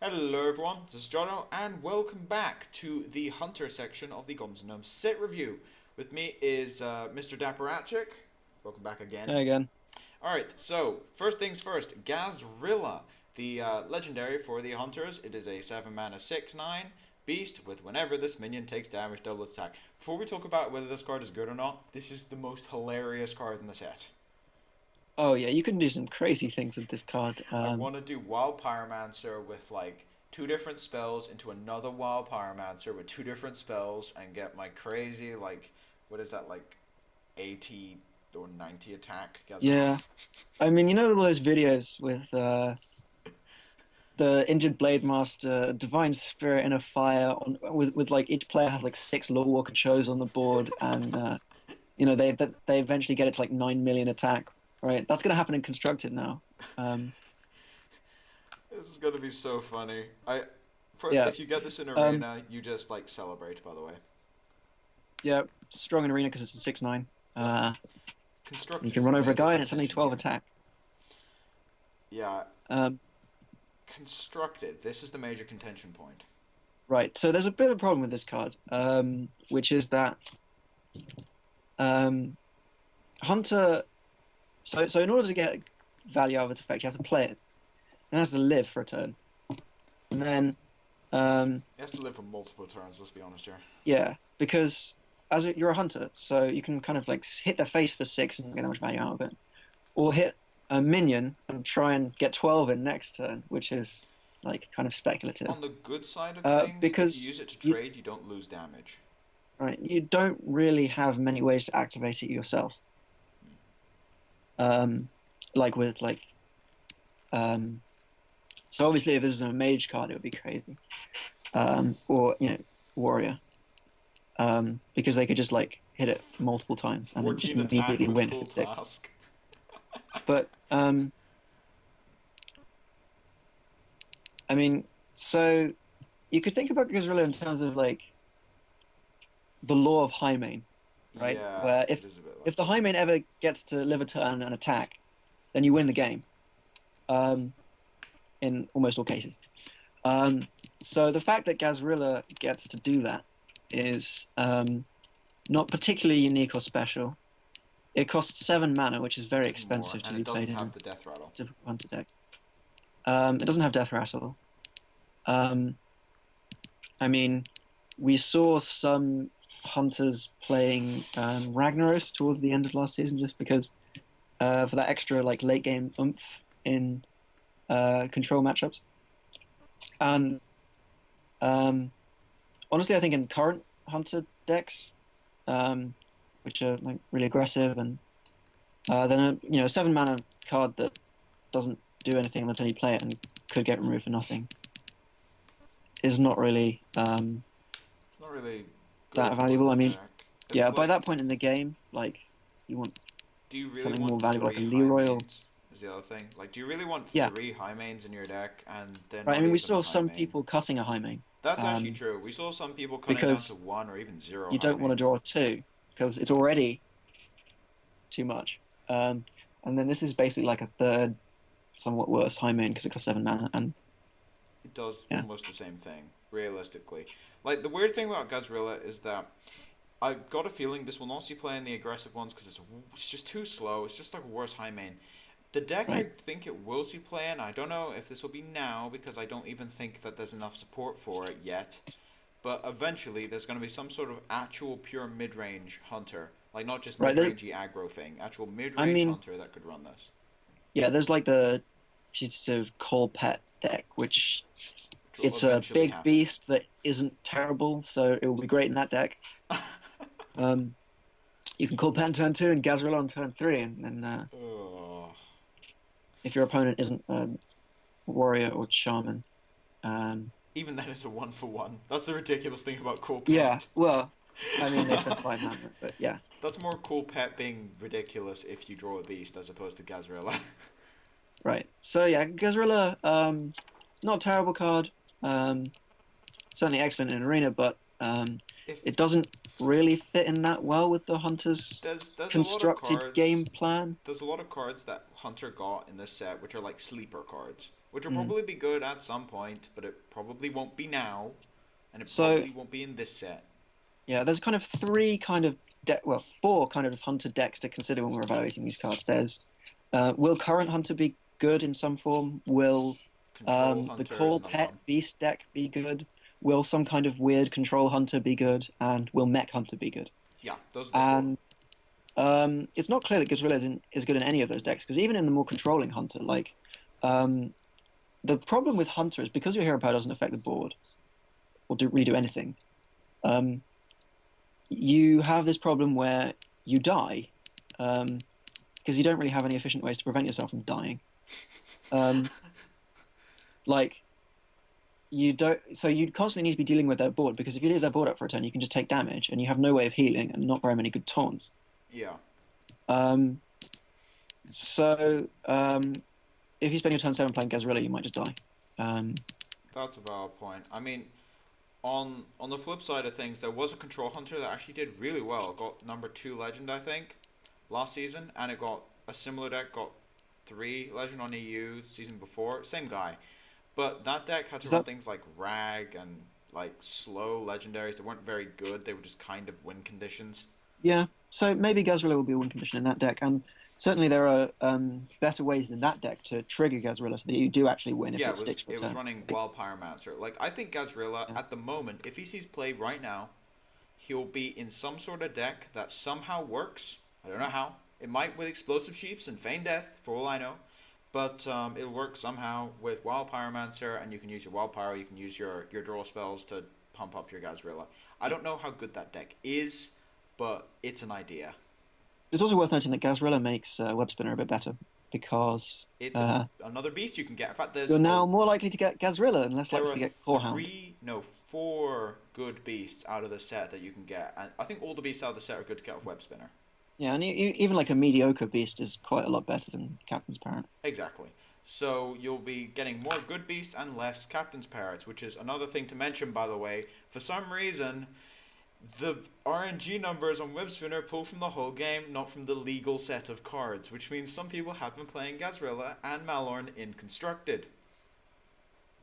Hello everyone, this is Jotto, and welcome back to the Hunter section of the Goblins and Gnomes set review. With me is Mr. Dapperatchik. Welcome back again. Hey again. Alright, so first things first, Gazrilla, the legendary for the Hunters. It is a 7 mana 6/9 beast with whenever this minion takes damage, double its attack. Before we talk about whether this card is good or not, this is the most hilarious card in the set. Oh yeah, you can do some crazy things with this card. I want to do Wild Pyromancer with like two different spells into another Wild Pyromancer with two different spells and get my crazy like what is that like 80 or 90 attack? Guys, Yeah, I mean, you know all those videos with the injured Blade Master, Divine Spirit in a fire with like each player has like six Lawwalker Shows on the board, and they eventually get it to like 9 million attack. Right, that's gonna happen in Constructed now. Um, this is gonna be so funny. yeah, If you get this in um, arena, you just like celebrate. By the way, yeah, strong in arena because it's a 6/9. yep. You Constructed can is run the over a major guy and it's only contention 12 here. attack. Yeah, Um, constructed. This is the major contention point. right, so there's a bit of a problem with this card, which is that um, Hunter. So in order to get value out of its effect, you have to play it. And it has to live for a turn. And then, It has to live for multiple turns. Let's be honest here. yeah, because you're a hunter, so you can kind of like hit their face for six and get that much value out of it, or hit a minion and try and get 12 in next turn, which is like kind of speculative. On the good side of things, if you Because use it to you trade, you don't lose damage. right, you don't really have many ways to activate it yourself. Um, like with like um, so obviously if this is a mage card, it would be crazy. Or warrior, because they could just like hit it multiple times and then just 14 attack immediately with win if full it sticks. task. But I mean, so you could think about Gazrilla in terms of like the law of high main, right? Yeah, Where it is a bit if like the high that. main ever gets to live a turn and attack, then you win the game. Um, in almost all cases. Um, so the fact that Gazrilla gets to do that is not particularly unique or special. It costs 7 mana, which is very More, expensive to and be it played doesn't in have a the death rattle. difficult hunter deck. It doesn't have Death Rattle. Um, I mean, we saw some hunters playing Ragnaros towards the end of last season just because for that extra like late game oomph in control matchups. And um, honestly, I think in current hunter decks, which are like really aggressive, and then a 7 mana card that doesn't do anything until you play it and could get removed for nothing is not really It's not really that good for valuable. the I mean, deck. It's yeah, by like, that point in the game, like you want do you really something more want valuable like a three high Leroy or mains? Is the other thing. Like, do you really want yeah, three high mains in your deck, and they're right. I not mean, we even a saw high some main? people cutting a high main That's actually um, true. We saw some people cutting down to because one or even zero you high don't want to mains. draw a two because it's already too much. And then this is basically like a third, somewhat worse high main because it costs 7 mana. And It does yeah, almost the same thing, realistically. Like, the weird thing about Gazrilla is that I got a feeling this will not see play in the aggressive ones because it's just too slow. It's just like a worse high main. The deck I right. think it will see play in, I don't know if this will be now because I don't even think that there's enough support for it yet. But eventually there's going to be some sort of actual pure mid-range hunter. Like not just Right. mid-rangey aggro thing. Actual I mid-range mean, hunter that could run this. yeah, there's like the sort of Call Pet deck, which Which will it's a eventually big happen. beast that isn't terrible, so it will be great in that deck. Um, you can Call Pet on turn two and Gazrilla on turn three, and then Ugh. if your opponent isn't a warrior or shaman, um, Even then it's a one for one. That's the ridiculous thing about Cool yeah, Pet. well, I mean they spent 5 mana, but yeah, That's more Cool Pet being ridiculous if you draw a beast as opposed to Gazrilla. right. So yeah, Gazrilla, not a terrible card. Certainly excellent in arena, but if it doesn't really fit in that well with the hunter's there's a lot of constructed game cards plan. there's a lot of cards that Hunter got in this set which are like sleeper cards. which will Mm. probably be good at some point, but it probably won't be now, and it So probably won't be in this set. yeah, there's kind of three kind of well, four kind of hunter decks to consider when we're evaluating these cards. There's will current hunter be good in some form? Will Control the Hunter is core another pet one. beast deck be good? Will some kind of weird control hunter be good? And will mech hunter be good? Yeah, those are the four. And it's not clear that Gazrilla is good in any of those decks because even in the more controlling hunter, like um, the problem with hunter is because your hero power doesn't affect the board or redo anything. Um, you have this problem where you die because you don't really have any efficient ways to prevent yourself from dying. Um, like you don't, so you constantly need to be dealing with their board because if you leave their board up for a turn, you can just take damage and you have no way of healing and not very many good taunts. Yeah. Um, so if you spend your turn 7 playing Gazrilla, you might just die. That's a valid point. I mean, on the flip side of things, there was a Control Hunter that actually did really well. It got number 2 Legend, I think, last season, and it got a similar deck, got 3 Legend on EU season before. Same guy. But that deck had to Is run that things like Rag and like slow legendaries that weren't very good. They were just kind of win conditions. Yeah, so maybe Gazrilla will be a win condition in that deck, and certainly there are better ways in that deck to trigger Gazrilla so that you do actually win if Yeah, it sticks for a it was turn. running Like, Wild Pyromancer. Like I think Gazrilla yeah. at the moment, if he sees play right now, he'll be in some sort of deck that somehow works. I don't know how. It might with Explosive Sheeps and Feign Death, for all I know. But it'll work somehow with Wild Pyromancer, and you can use your Wild Pyro, you can use your draw spells to pump up your Gazrilla. I don't know how good that deck is, but it's an idea. It's also worth noting that Gazrilla makes Web Spinner a bit better because It's another beast you can get. In fact, you're now more likely to get Gazrilla and less there likely are to get Corehound. three, no, four good beasts out of the set that you can get, and I think all the beasts out of the set are good to get off Web Spinner. Yeah, and even like a mediocre beast is quite a lot better than Captain's Parrot. Exactly. So you'll be getting more good beasts and less Captain's Parrots, which is another thing to mention, by the way. For some reason, the RNG numbers on Web Spinner pull from the whole game, not from the legal set of cards, which means some people have been playing Gazrilla and Malorn in Constructed.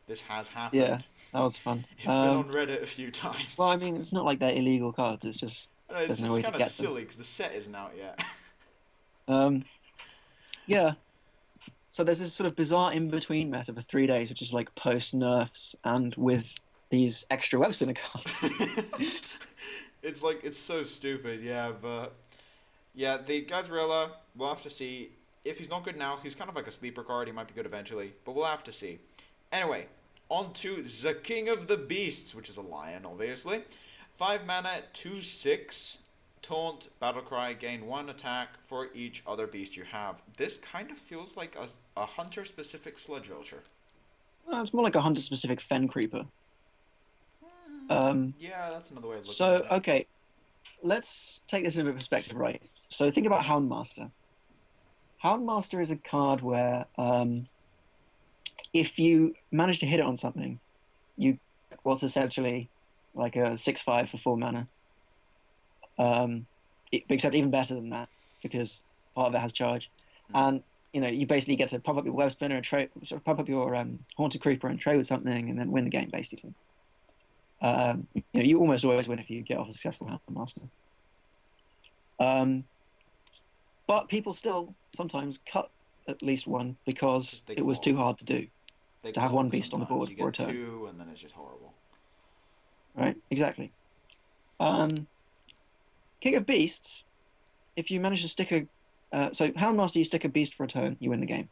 This has Yeah, happened. that was fun. It's been on Reddit a few Well, I times. mean, it's not like they're illegal cards. It's just I know, it's there's no just way to kind of get them. silly because the set isn't out yet. Um, yeah. So there's this sort of bizarre in-between meta for 3 days, which is like post nerfs and with these extra web spinner cards. It's like it's so stupid, yeah. But yeah, the Gazrilla, we'll have to see. If he's not good now, he's kind of like a sleeper card. He might be good eventually, but we'll have to see. Anyway, on to the King of the Beasts, which is a lion, obviously. 5 mana, 2/6. Taunt, Battlecry, gain 1 attack for each other beast you have. This kind of feels like a hunter-specific Sludge Vulture. It's more like a hunter-specific Fen Creeper. Yeah, that's another way of looking So at it. okay, let's take this in a bit of perspective, right? So think about Houndmaster. Houndmaster is a card where if you manage to hit it on something, you what's essentially like a 6/5 for 4 mana. Except even better than that because part of it has charge, and you basically get to pump up your web spinner and trade, sort of pump up your haunted creeper and trade with something, and then win the game basically. You almost always win if you get off a successful Houndmaster. But people still sometimes cut at least one because They it was clog. too hard to do. They To have clog one beast on the sometimes. board You for a get turn. 2, and then it's just horrible. Right? Exactly. King of Beasts, if you manage to stick so Houndmaster, you stick a beast for a turn, you win the game.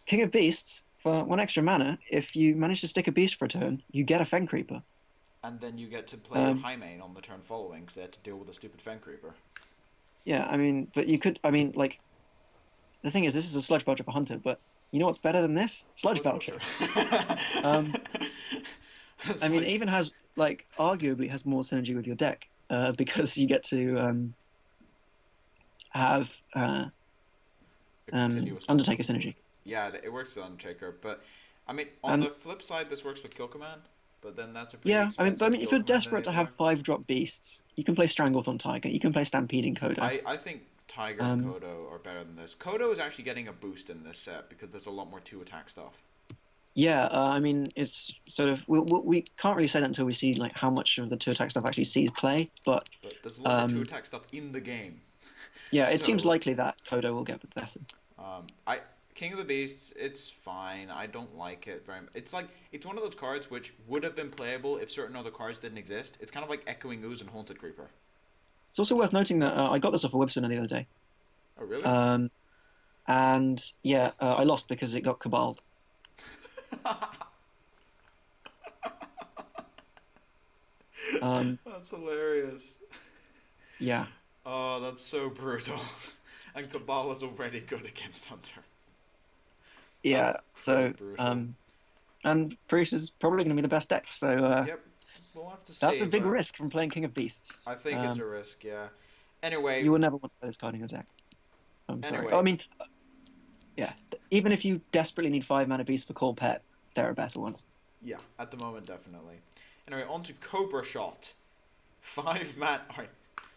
King of Beasts, for 1 extra mana, if you manage to stick a beast for a turn, you get a Fen Creeper. And then you get to play your High Main on the turn following, because they had to deal with a stupid Fen Creeper. Yeah, I mean, but you could, I mean, like, the thing is, this is a Sludge Belcher for Hunter, but you know what's better than this? Sludge Belcher. I mean, it even has, like, arguably has more synergy with your deck, because you get to have Undertaker synergy. Yeah, it works with Undertaker, but I mean, on the flip side, this works with Kill Command, but then that's a pretty expensive I mean, if Kill you're Command desperate to have enabler. 5-drop beasts, you can play Stranglethorn Tiger, you can play Stampeding Coda. I think Tiger and Kodo are better than this. Kodo is actually getting a boost in this set because there's a lot more two attack stuff. Yeah, I mean, it's sort of we can't really say that until we see like how much of the two attack stuff actually sees play. But But there's a lot more two attack stuff in the game. yeah, it seems So, likely that Kodo will get better. I King of the Beasts, it's fine. I don't like it very much. It's one of those cards which would have been playable if certain other cards didn't exist. It's kind of like Echoing Ooze and Haunted Creeper. It's also worth noting that I got this off a web spinner the other day. Oh really? And yeah, I lost because it got cabaled. That's hilarious. Yeah. Oh, that's so brutal. And Cabal is already good against Hunter. Yeah. That's so brutal. and Priest is probably going to be the best deck. So Yep, we'll have to see. that's a big but risk from playing King of Beasts. I think it's a risk, yeah. Anyway, You will never want to play this card in your deck. I'm sorry. Anyway. Oh, I mean, yeah. Even if you desperately need 5-mana Beast for Call Pet, there are better ones. yeah, at the moment, definitely. Anyway, on to Cobra Shot. 5 mana. Alright,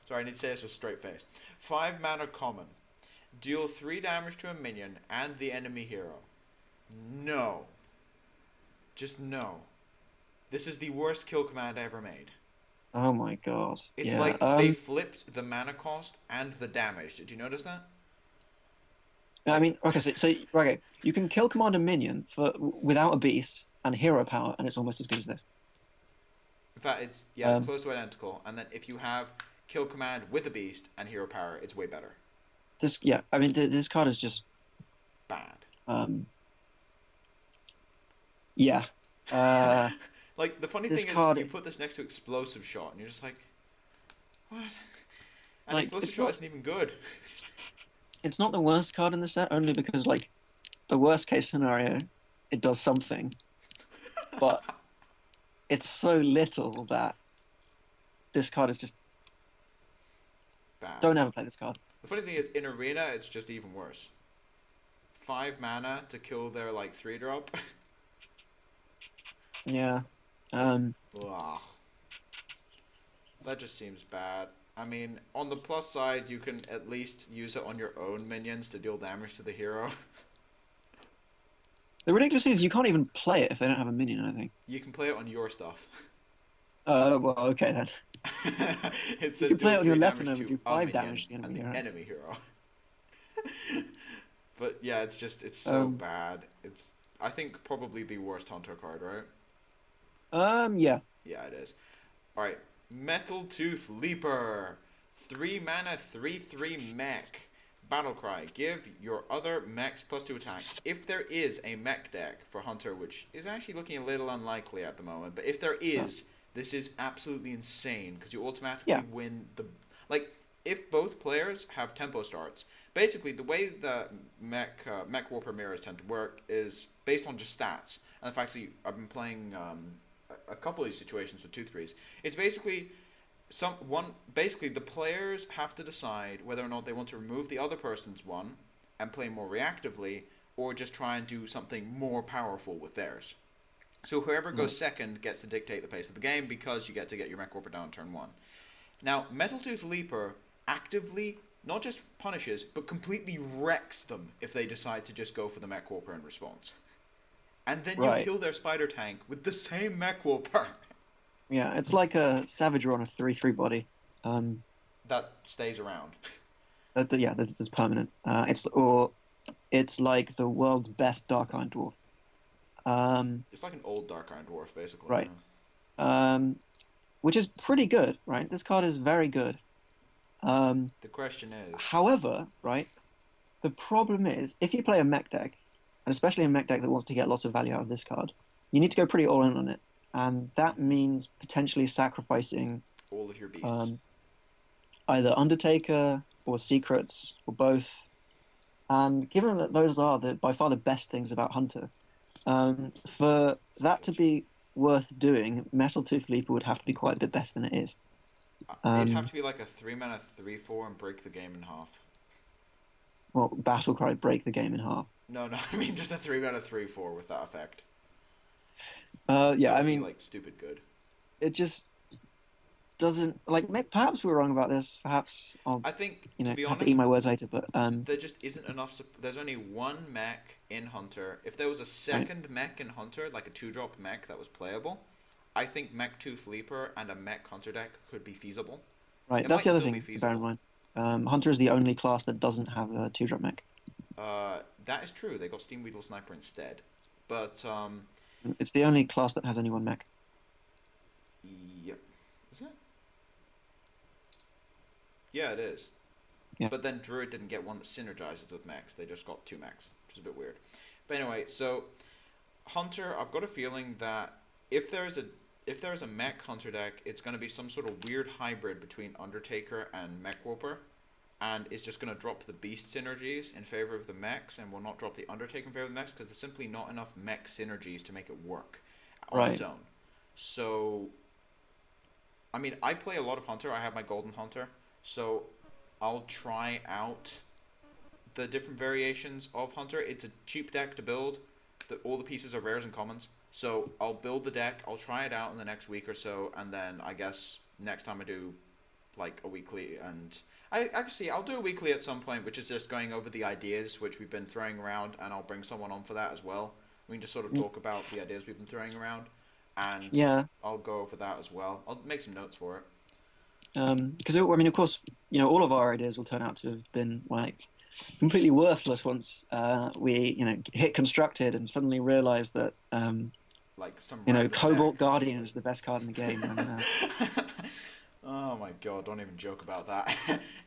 sorry, I need to say this with a straight face. 5 mana common. Deal 3 damage to a minion and the enemy hero. No. Just no. This is the worst kill command ever made. Oh my god. It's yeah. like they flipped the mana cost and the damage. Did you notice that? I mean, okay, okay, you can kill command a minion without a beast and hero power, and it's almost as good as this. In fact, it's close to identical. And then if you have kill command with a beast and hero power, it's way better. I mean, this card is just bad. Yeah. Like the funny thing is, you put this next to explosive shot, and you're just like, what? And like, explosive shot isn't even good. It's not the worst card in the set, only because like the worst case scenario, it does something, but it's so little that this card is just bad. Don't ever play this card. The funny thing is, in Arena, it's just even worse. 5 mana to kill their like 3-drop. Yeah. Ugh. That just seems bad. I mean, on the plus side, you can at least use it on your own minions to deal damage to the hero. The ridiculous thing is you can't even play it if they don't have a minion, I think. You can play it on your stuff. Well, okay then. It says you can play it on your left and to do 5 damage to the enemy hero. But yeah, it's so bad. I think probably the worst Hunter card, right? Yeah. Yeah, it is. Alright, Metal Tooth Leaper. 3 mana, 3/3 mech. Battlecry. Give your other mechs +2 attack. If there is a mech deck for Hunter, which is actually looking a little unlikely at the moment, but if there is, this is absolutely insane because you automatically win the... Like, if both players have tempo starts, basically the way the mech warper mirrors tend to work is based on just stats. And the fact that I've been playing a couple of these situations with 2/3s. It's basically basically the players have to decide whether or not they want to remove the other person's one and play more reactively, or just try and do something more powerful with theirs. So whoever goes second gets to dictate the pace of the game because you get to get your mech warper down on turn 1. Now, Metal Tooth Leaper actively not just punishes, but completely wrecks them if they decide to just go for the mech warper in response. And then you kill their spider tank with the same mech warper. Yeah, it's like a Savager on a 3/3 body. That stays around. That's permanent. It's like the world's best Dark Iron Dwarf. It's like an old Dark Iron Dwarf, basically. Right. Yeah. Which is pretty good, right? This card is very good. The question is... However, right, the problem is, if you play a mech deck, and especially a mech deck that wants to get lots of value out of this card, you need to go pretty all in on it. And that means potentially sacrificing... all of your beasts. Either Undertaker, or Secrets, or both. And given that those are by far the best things about Hunter, for that to be worth doing, Metal Tooth Leaper would have to be quite a bit better than it is. It'd have to be like a 3 mana 3/4 and break the game in half. Well, Battlecry break the game in half. No, I mean just a 3 mana 3/4 with that effect. Yeah, I mean, like stupid good. It just doesn't like. Perhaps we're wrong about this. Perhaps I'll, I think, you to know, be have to eat honest, my words later. But there just isn't enough. There's only one mech in Hunter. If there was a right, second mech in Hunter, like a 2-drop mech that was playable, I think Mech Tooth Leaper and a mech Hunter deck could be feasible. right. It That's might the other still be thing to bear in feasible. mind. Hunter is the only class that doesn't have a two-drop mech. That is true. They got Steam Weedle Sniper instead. But, It's the only class that has any one mech. yep. Is it? Yeah, it is. Yeah. But then Druid didn't get one that synergizes with mechs. They just got 2 mechs, which is a bit weird. But anyway, so Hunter, I've got a feeling that if there's a mech Hunter deck, it's going to be some sort of weird hybrid between Undertaker and Mech Whooper, and it's just going to drop the beast synergies in favor of the mechs, and will not drop the Undertaker in favor of the mechs because there's simply not enough mech synergies to make it work on its Right. own. So, I mean, I play a lot of Hunter. I have my Golden Hunter, so I'll try out the different variations of Hunter. It's a cheap deck to build. All the pieces are rares and commons. So I'll build the deck. I'll try it out in the next week or so, and then I guess next time I do like a weekly, and I'll do a weekly at some point, which is just going over the ideas which we've been throwing around, and I'll bring someone on for that as well. We can just sort of Mm, talk about the ideas we've been throwing around, and yeah. I'll go over that as well. I'll make some notes for it. Because I mean, of course, all of our ideas will turn out to have been like completely worthless once we, hit constructed and suddenly realize that, Like some random deck. Cobalt Guardian is the best card in the game. And Oh my god, don't even joke about that.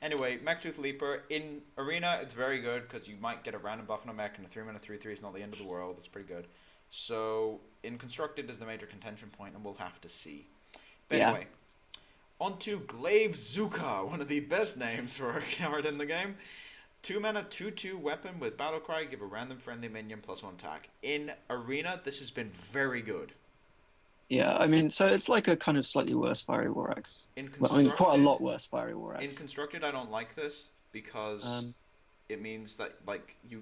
Anyway, Mech Tooth Leaper. In Arena, it's very good because you might get a random buff on a mech, and a 3-mana 3/3 is not the end of the world. It's pretty good. So, in Constructed is the major contention point, and we'll have to see. But yeah, anyway, on to Glaive Zuka, one of the best names for a card in the game. 2-mana 2/2 weapon with Battlecry, give a random friendly minion +1 attack. In Arena, this has been very good. yeah. I mean, so it's like a kind of slightly worse Fiery War Axe. In Well, I mean, quite a Constructed, lot worse Fiery War in Axe. Constructed, I don't like this because Um, it means that like you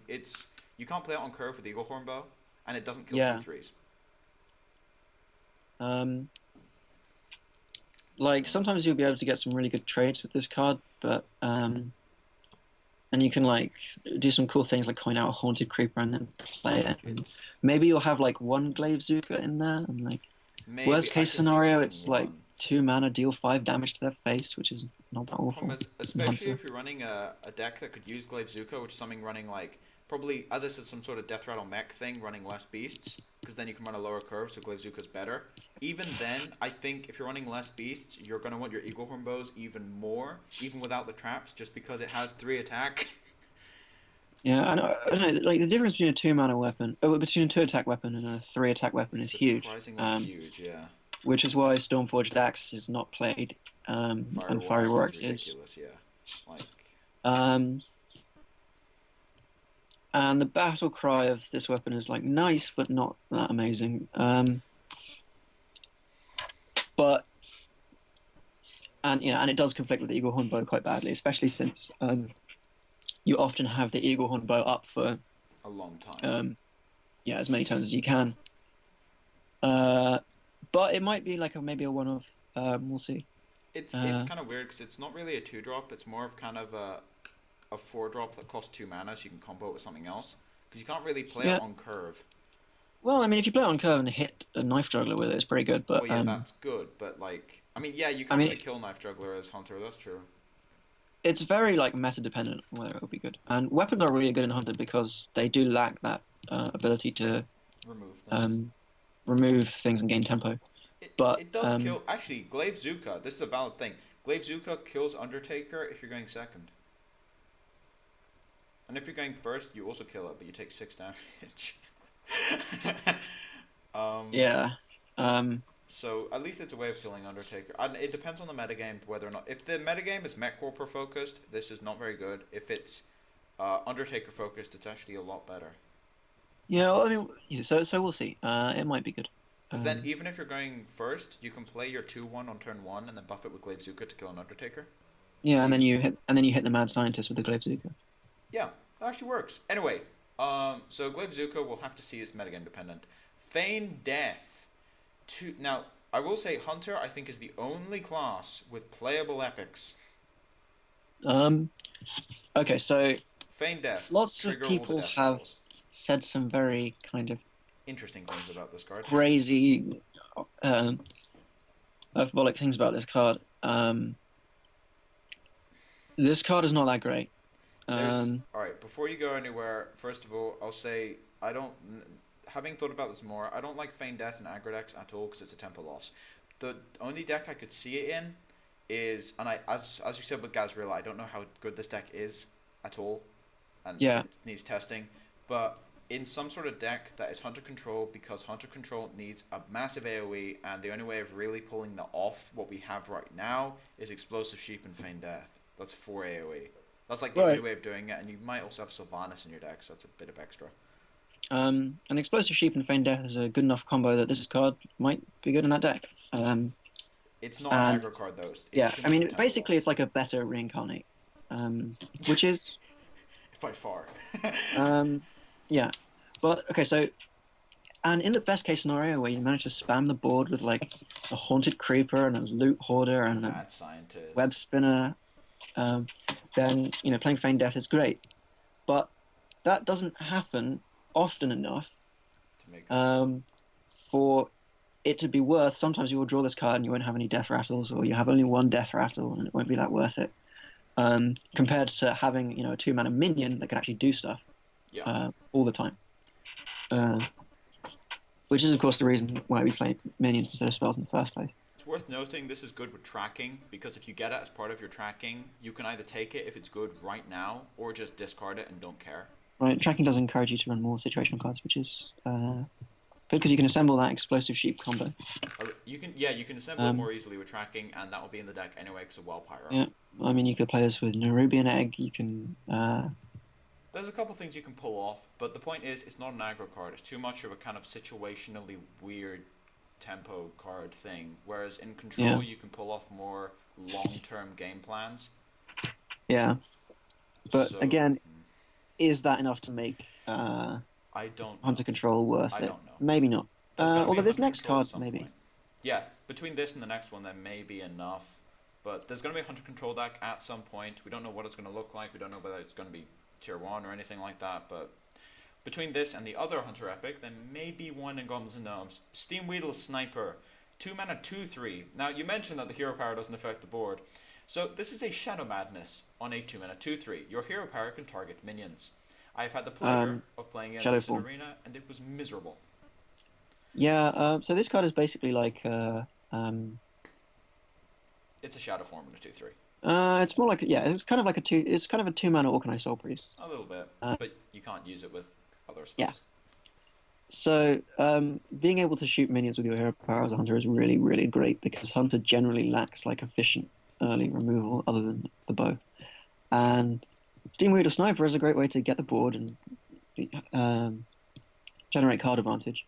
can't play it on curve with Eagle Horn Bow, and it doesn't kill yeah. 3/3s. Um, like sometimes you'll be able to get some really good trades with this card, but and you can like do some cool things like coin out a haunted creeper and then play it. And It's maybe you'll have like one Glaive Zuka in there, and like maybe worst I case can see scenario, running it's like one. 2 mana, deal 5 damage to their face, which is not that Problem awful. is, In especially Hunter. if you're running a deck that could use Glaive Zuko, which is something running like probably, as I said, some sort of Death Rattle mech thing, running less beasts, because then you can run a lower curve, so Glaive Zuko's better. Even then, I think if you're running less beasts, you're gonna want your Eagle Horn Bows even more, even without the traps, just because it has 3 attack. Yeah, I don't know. Like the difference between a 2 mana weapon, between a 2 attack weapon and a 3 attack weapon is huge. Surprisingly huge, yeah. Which is why Stormforged Axe is not played, Fire and War Fiery War Axe Axe is is. ridiculous, yeah. Like, Um, and the battle cry of this weapon is like nice, but not that amazing. But and it does conflict with the Eagle Horn Bow quite badly, especially since you often have the Eagle Horn Bow up for a long time. as many turns as you can. But it might be like maybe a one-off. We'll see. It's Uh, kind of weird because it's not really a 2-drop. It's more of kind of a 4-drop that costs 2 mana, so you can combo it with something else. Because you can't really play Yeah. it on curve. Well, I mean, if you play it on curve and hit a Knife Juggler with it, it's pretty good. But Well, yeah, that's good, but like, I mean, yeah, you can't mean, really kill Knife Juggler as Hunter. That's true. it's very like meta dependent on whether it will be good. And weapons are really good in Hunter because they do lack that ability to Remove things. remove things and gain tempo. But It does kill. Actually, Glaive Zuka. This is a valid thing. Glaive Zuka kills Undertaker if you're going second. And if you're going first, you also kill it, but you take 6 damage. yeah. So at least it's a way of killing Undertaker. And it depends on the metagame whether or not. If the metagame is Mech Warper focused, this is not very good. If it's Undertaker focused, it's actually a lot better. Yeah. Well, I mean, yeah, so we'll see. It might be good. Because then even if you're going first, you can play your 2/1 on turn 1 and then buff it with Glaive Zuka to kill an Undertaker. Yeah, So and then you hit the Mad Scientist with the Glaive Zuka. yeah, that actually works. Anyway, so Glaive Zuka will have to see its metagame dependent. Feign Death. Now, I will say Hunter, I think, is the only class with playable epics. Um, okay, so Feign Death, lots of trigger all the people death have rattles. said some very kind of Interesting things about this card. crazy, hyperbolic things about this card. This card is not that great. There's Um, all right. Before you go anywhere, first of all, I'll say I don't. Having thought about this more, I don't like Feign Death and aggro decks at all because it's a tempo loss. The only deck I could see it in is, and I as you said with Gazrilla, I don't know how good this deck is at all, and yeah, it needs testing. But in some sort of deck that is Hunter Control, because Hunter Control needs a massive AoE, and the only way of really pulling that off, what we have right now, is Explosive Sheep and Feign Death. That's 4 AoE. That's like the only right. way of doing it, and you might also have Sylvanas in your deck, so that's a bit of extra. An Explosive Sheep and Feign Death is a good enough combo that this card might be good in that deck. It's not an And aggro card though. It's yeah, too I much of a mean, tempo basically, loss. it's like a better reincarnate, which is, By far. um, yeah. But okay, so and in the best case scenario where you manage to spam the board with like a haunted creeper and a loot hoarder and a Mad web scientist. spinner, um, then playing Feign Death is great. But that doesn't happen often enough To make this good. um, for it to be worth. Sometimes you will draw this card and you won't have any death rattles, or you have only one death rattle and it won't be that worth it. Compared to having a 2 mana minion that can actually do stuff Yeah. all the time. Uh, which is of course the reason why we play minions instead of spells in the first place. It's worth noting this is good with tracking, because if you get it as part of your tracking, you can either take it if it's good right now, or just discard it and don't care. Right, tracking does encourage you to run more situational cards, which is good because you can assemble that explosive sheep combo. You can assemble it Um, more easily with tracking, and that will be in the deck anyway because of Wild Pyro. yeah, I mean you could play this with Nerubian Egg. You can There's a couple things you can pull off, but the point is, it's not an aggro card. It's too much of a kind of situationally weird tempo card thing. Whereas in yeah control, you can pull off more long-term game plans. yeah. But So again, is that enough to make I don't know. Hunter Control worth I it? don't know. Maybe not. There's got to be Although a this hunter next control at card, some maybe. point. Yeah, between this and the next one, there may be enough. But there's going to be a hunter control deck at some point. We don't know what it's going to look like. We don't know whether it's going to be tier 1 or anything like that. But between this and the other hunter epic, there may be one in Goblins and Gnomes. Steam Weedle Sniper. 2 mana 2/3. Now, you mentioned that the hero power doesn't affect the board. So this is a Shadow Madness on a 2 mana 2/3. Your hero power can target minions. I've had the pleasure of playing against this in Shadowfall. Arena, and it was miserable. Yeah. So this card is basically like It's a Shadow form in a 2/3. it's more like it's kind of like a two. It's kind of a 2 mana Organized Soul Priest. A little bit, Uh, but you can't use it with other yeah. spells. So being able to shoot minions with your hero power as a hunter is really really great because hunter generally lacks like efficient early removal other than the bow, and Steam Weaver Sniper is a great way to get the board and um, generate card advantage.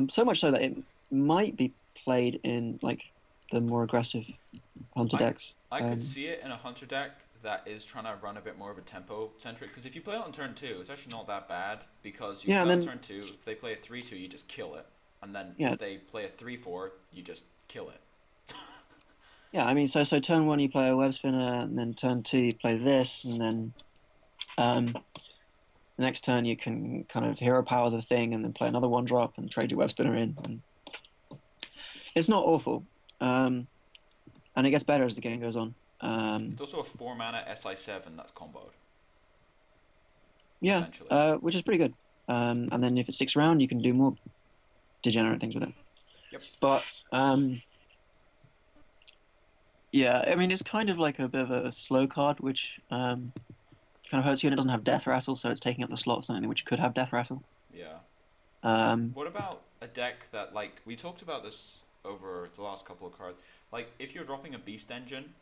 So much so that it might be played in like the more aggressive hunter I decks. I could see it in a hunter deck that is trying to run a bit more of a tempo centric. Because if you play it on turn 2, it's actually not that bad. Because you Yeah, and play on then turn 2, if they play a 3/2, you just kill it. And then yeah, if they play a 3/4, you just kill it. yeah. I mean, so turn one you play a web spinner, and then turn two you play this, and then the next turn you can kind of hero power the thing, and then play another one drop and trade your web spinner in. And it's not awful, and it gets better as the game goes on. It's also a 4 mana SI7 that's comboed, Yeah, essentially. which is pretty good. And then if it sticks around, you can do more degenerate things with it. Yep. But yeah, I mean, it's kind of like a bit of a slow card, which kind of hurts you, and it doesn't have death rattle, so it's taking up the slot of something which could have death rattle. Yeah. Um, What about a deck that, like, we talked about this over the last couple of cards. Like, if you're dropping a Beast Engine,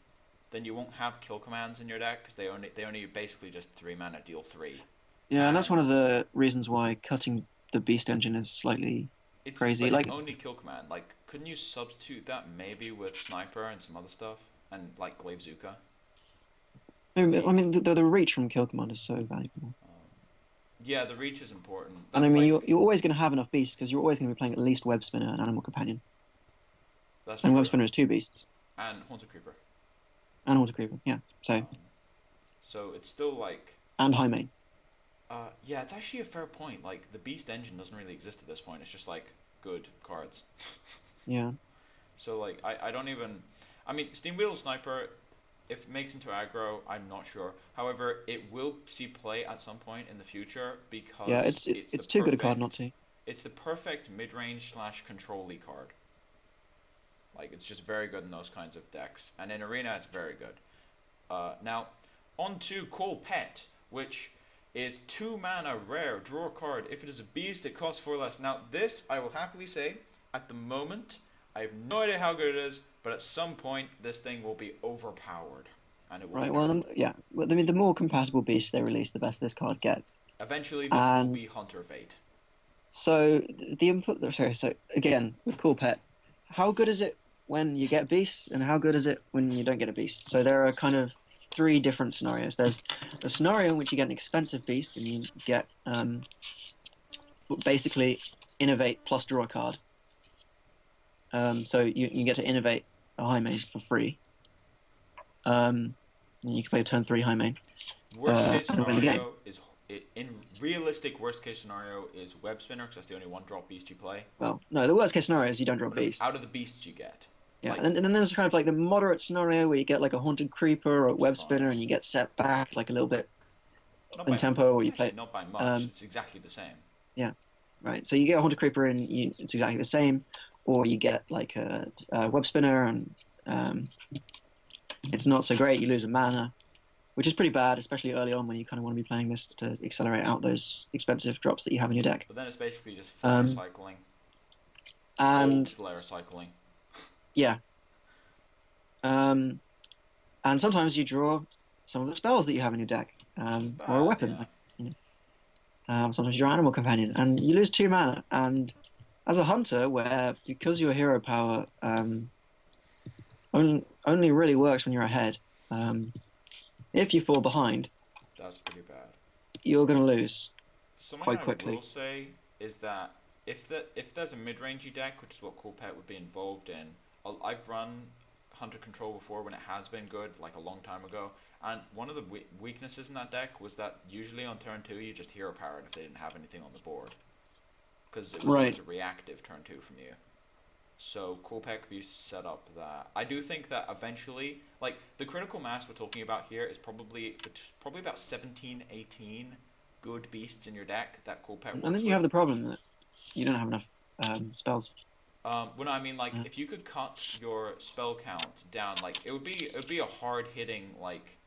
then you won't have kill commands in your deck because they only basically just 3 mana deal 3. yeah, and that's one of And the reasons why cutting the Beast Engine is slightly crazy. but Like, it's only kill command. Like, couldn't you substitute that maybe with Sniper and some other stuff and like Glaive Zuka? I mean, the reach from Kill Command is so valuable. Yeah, the reach is important. And I That's mean, like you're always going to have enough beasts because you're always going to be playing at least Web Spinner and Animal Companion. That's And Web true. Spinner is 2 beasts. And Haunted Creeper. And Water Creeper, yeah. So, Um, so it's still like, and High Main. yeah, it's actually a fair point. Like the Beast engine doesn't really exist at this point. It's just like good cards. Yeah. So like I don't even. I mean, Steam Wheel Sniper, if it makes into aggro, I'm not sure. However, it will see play at some point in the future Yeah, because it's the it's too good a card not perfect. to. It's the perfect mid-range slash control-y card. Like it's just very good in those kinds of decks, and in Arena it's very good. Now, on to Call Pet, which is 2 mana rare. Draw a card. If it is a beast, it costs 4 less. Now, this I will happily say, at the moment, I have no idea how good it is, but at some point, this thing will be overpowered, and it will be Right, well, nerfed. yeah. Well, I mean, the more compatible beasts they release, the better this card gets. Eventually, this will And be Hunter Fate. so the input, sorry, so again, with Cool Pet, how good is it when you get beasts, and how good is it when you don't get a beast? So there are kind of 3 different scenarios. There's a scenario in which you get an expensive beast, and you get basically innovate plus draw a card. So you get to innovate a high main for free. And you can play a turn 3 high main Worst case and win the game. scenario is in realistic worst case scenario is Web Spinner because that's the only one drop beast you play. Well, no, the worst case scenario is you don't draw a But beast. out of the beasts you get, Yeah, like and then there's kind of like the moderate scenario where you get like a haunted creeper or a which is web fine. spinner and you get set back like a little bit Not in by tempo, or it's you actually play. not by much. Um, It's exactly the same. yeah, right. So you get a haunted creeper and it's exactly the same, or you get like a web spinner and um, it's not so great. You lose a mana, which is pretty bad, especially early on when you kind of want to be playing this to accelerate out those expensive drops that you have in your deck. But then it's basically just flare Um, cycling, old and flare cycling. yeah, um, and sometimes you draw some of the spells that you have in your deck, or a Bad, weapon. yeah. Like, you know, sometimes you draw Animal Companion, and you lose 2 mana. And as a hunter, where because your hero power only really works when you're ahead, if you fall behind, That's pretty bad. you're going to lose Something quite I quickly. will say is that if there's a mid-rangey deck, which is what Cool Pet would be involved in, I've run Hunter Control before when it has been good, like a long time ago. And one of the weaknesses in that deck was that usually on turn 2 you just hero powered if they didn't have anything on the board, because it was Right. always a reactive turn 2 from you. So Cool Pet could be set up that. I do think that eventually, like the critical mass we're talking about here is probably about 17, 18 good beasts in your deck that Cool Pet And works then you with. have the problem that you don't have enough spells. Well, no, I mean like Uh, if you could cut your spell count down, like it would be a hard hitting like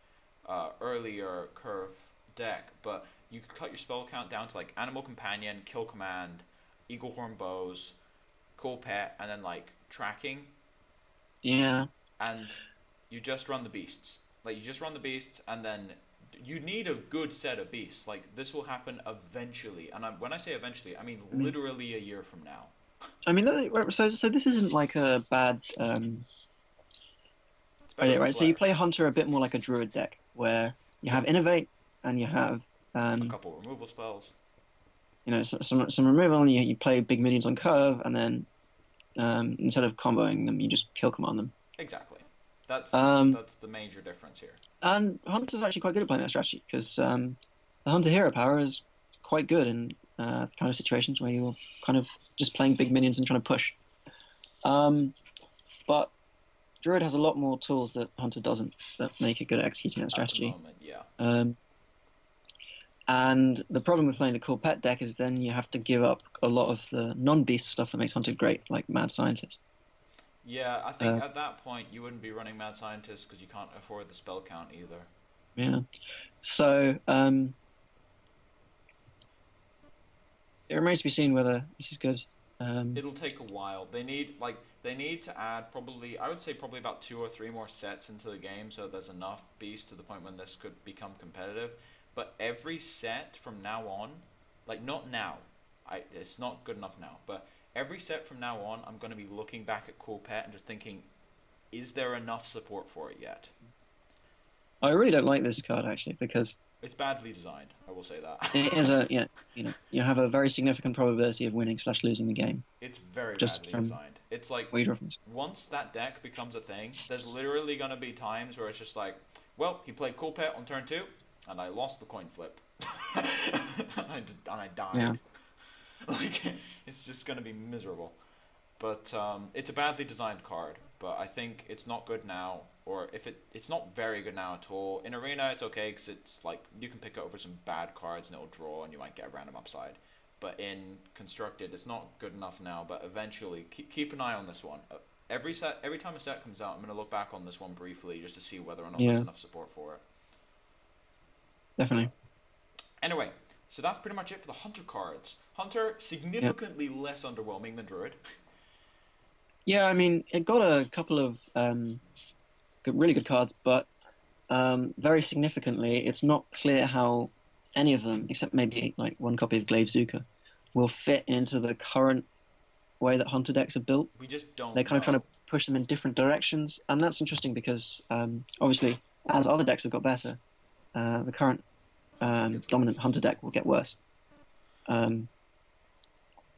earlier curve deck, but you could cut your spell count down to like Animal Companion, Kill Command, Eagle Horn Bows, Cool Pet, and then like tracking, yeah. and you just run the beasts. Like you just run the beasts, and then you need a good set of beasts. Like this will happen eventually, and when I say eventually, I mean I mean, literally a year from now. so this isn't like a bad It's better idea, than right? So you Flare. play Hunter a bit more like a Druid deck, where you Yeah, have Innovate and you have a couple removal spells. some removal, and you play big minions on curve, and then instead of comboing them, you just kill command them. Exactly. That's Um, that's the major difference here. and Hunter's actually quite good at playing that strategy because the Hunter hero power is quite good in kind of situations where you're kind of just playing big minions and trying to push. But Druid has a lot more tools that Hunter doesn't that make it good at executing that At the strategy. moment, yeah. Um, and the problem with playing the Cool Pet deck is then you have to give up a lot of the non-beast stuff that makes Hunter great, like Mad Scientist. Yeah, I think Uh, at that point you wouldn't be running Mad Scientist because you can't afford the spell count either. yeah. So it remains to be seen whether this is good. It'll take a while. They need to add probably I would say probably about 2 or 3 more sets into the game so there's enough beast to the point when this could become competitive. But every set from now on, like not now, it's not good enough now, but every set from now on, I'm going to be looking back at Cool Pet and just thinking, is there enough support for it yet? I really don't like this card actually because It's badly designed, I will say that. it is you have a very significant probability of winning/losing the game It's very just badly from designed. It's like Wade reference. once that deck becomes a thing, there's literally gonna be times where it's just like, well, he played Cool Pet on turn 2, and I lost the coin flip. And I Yeah. died. Like, it's just gonna be miserable. But it's a badly designed card. But I think it's not good now, or if it's not very good now at all. In Arena, it's okay because it's like you can pick over some bad cards and it'll draw, and you might get a random upside. But in Constructed, it's not good enough now. But eventually, keep an eye on this one. Every time a set comes out, I'm gonna look back on this one briefly just to see whether or not there's Yeah. enough support for it. Definitely. Anyway, so that's pretty much it for the Hunter cards. Hunter, Yep. significantly less underwhelming than Druid. Yeah, I mean, it got a couple of really good cards, but very significantly, it's not clear how any of them, except maybe like one copy of Glaive Zuka, will fit into the current way that Hunter decks are built. We just They're don't kind of trying know. to push them in different directions, and that's interesting because obviously, as other decks have got better, the current Hunter gets dominant worse. Hunter deck will get worse, um,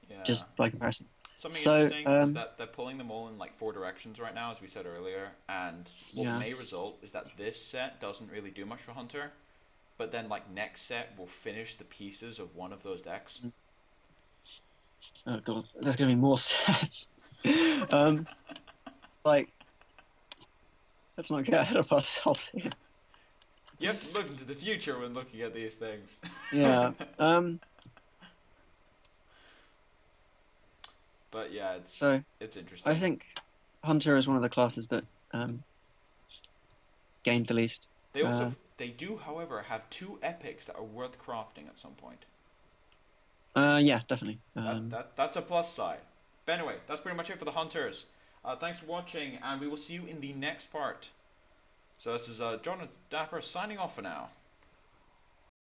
Yeah. just by comparison. Something So interesting is that they're pulling them all in like 4 directions right now, as we said earlier, and what yeah, may result is that this set doesn't really do much for Hunter, but then like next set will finish the pieces of one of those decks. oh god, there's gonna be more sets. um, like let's not get ahead of ourselves here. You have to look into the future when looking at these things. Yeah. But yeah, So it's I interesting. think Hunter is one of the classes that gained the least. They also Uh, they do, however, have 2 epics that are worth crafting at some point. yeah, definitely. That's a plus side. But anyway, that's pretty much it for the Hunters. Thanks for watching, and we will see you in the next part. So this is John and Dapper signing off for now.